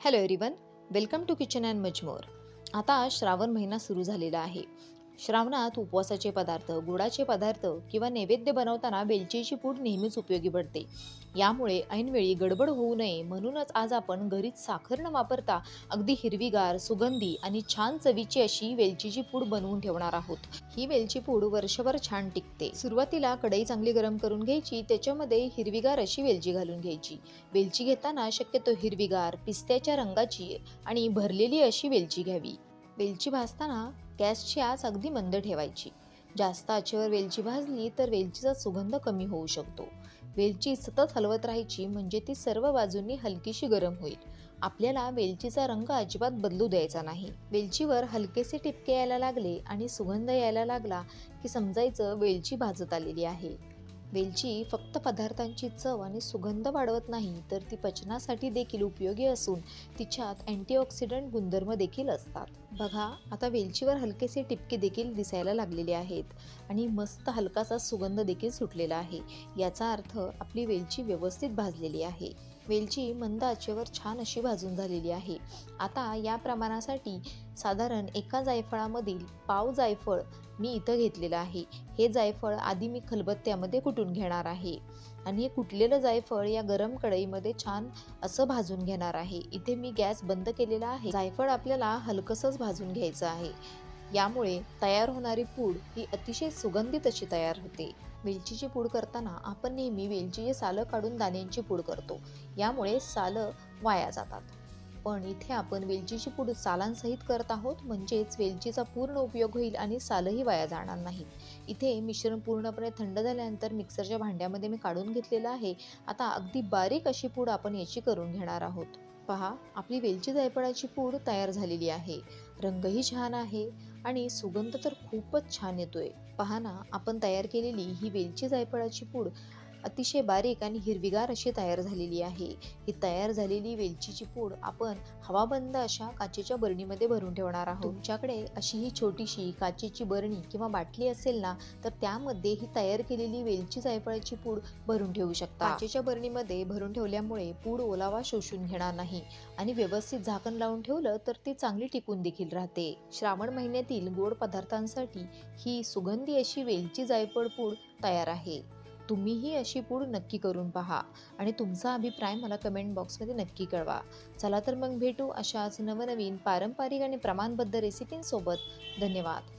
Hello everyone, welcome to kitchen and much more. आता श्रावण महिना सुरू झालेला आहे. श्रावणात उपवासाचे पदार्थ, गुळाचे पदार्थ किंवा नैवेद्य बनवताना वेलचीची पूड नेहमीच उपयोगी पडते. यामुळे ऐनवेळी गडबड होऊ नये म्हणूनच आज आपण घरीच साखर न वापरता अगदी हिरवीगार, सुगंधी आणि छान चवीची अशी वेलचीची पूड बनवून ठेवणार आहोत. ही वेलची पूड वर्षभर छान टिकते. सुरुवातीला कढई चांगली गरम करून घ्यायची, त्याच्यामध्ये हिरवीगार अशी वेलची घालून घ्यायची. वेलची घेताना शक्यतो हिरवीगार, पिस्त्याच्या रंगाची आणि भरलेली अशी वेलची घ्यावी. वेलची भाजताना गॅसची आच अगदी मंद ठेवायची. जास्त आचेवर वेलची भाजली तर वेलचीचा सुगंध कमी होऊ शकतो. वेलची सतत हलवत राहायची म्हणजे ती सर्व बाजूंनी हलकीशी गरम होईल. आपल्याला वेलचीचा रंग अजिबात बदलू द्यायचा नाही. वेलचीवर हलकेसे टिपके यायला लागले आणि सुगंध यायला लागला की समजायचं वेलची भाजत आलेली आहे. वेलची फक्त पदार्थांची चव आणि सुगंध वाढवत नाही, तर ती पचनासाठी देखील उपयोगी असून तिच्यात अँटीऑक्सिडंट गुणधर्म देखील असतात. बघा, आता वेलचीवर हलकेसे टिपके देखील दिसायला लागलेले आहेत आणि मस्त हलकासा सुगंध देखील सुटलेला आहे. याचा अर्थ आपली वेलची व्यवस्थित भाजलेली आहे. वेलची मंद आचेवर छान अशी भाजून झालेली आहे. आता या प्रमाणासाठी साधारण एका जायफळामधील पाव जायफळ मी इथं घेतलेलं आहे. हे जायफळ आधी मी खलबत्त्यामध्ये कुटून घेणार आहे आणि हे कुटलेलं जायफळ या गरम कढईमध्ये छान असं भाजून घेणार आहे. इथे मी गॅस बंद केलेला आहे. जायफळ आपल्याला हलकसंच भाजून घ्यायचं आहे. यामुळे तयार होणारी पूड ही अतिशय सुगंधित अशी तयार होते. वेलचीची पूड करताना आपण नेहमी वेलचीची सालं काढून दाण्यांची पूड करतो. यामुळे सालं वाया जातात. पण इथे आपण वेलचीची पूड सालांसहित करत आहोत, म्हणजेच वेलचीचा पूर्ण उपयोग होईल आणि सालही वाया जाणार नाहीत. इथे मिश्रण पूर्णपणे थंड झाल्यानंतर मिक्सरच्या भांड्यामध्ये मी काढून घेतलेलं आहे. आता अगदी बारीक अशी पूड आपण याची करून घेणार आहोत. पहा, आपली वेलची जायफळाची पूड तयार झालेली आहे. रंगही छान आहे आणि सुगंध तर खूपच छान येतोय. पहा ना, आपण तयार केलेली ही वेलची जायफळाची पूड अतिशय बारीक आणि हिरवीगार अशी तयार झालेली आहे. ही तयार झालेली वेलचीची पूड आपण हवाबंद अशा काचेच्या बरणीमध्ये भरून ठेवणार आहोत. तुमच्याकडे अशी ही छोटीशी काचेची बरणी किंवा बाटली असेल ना, तर त्यामध्ये ही तयार केलेली वेलची जायफळाची पूड भरून ठेवू शकता. काचेच्या बरणीमध्ये भरून ठेवल्यामुळे पूड ओलावा शोषून घेणार नाही आणि व्यवस्थित झाकण लावून ठेवलं तर ती चांगली टिकून देखील राहते. श्रावण महिन्यातील गोड पदार्थांसाठी ही सुगंधी अशी वेलची जायफळ पूड तयार आहे. तुम्हीही अशी पूड नक्की करून पहा आणि तुमचा अभिप्राय मला कमेंट बॉक्समध्ये नक्की कळवा. चला तर मग भेटू अशाच नवनवीन पारंपरिक आणि प्रमाणबद्ध रेसिपींसोबत. धन्यवाद.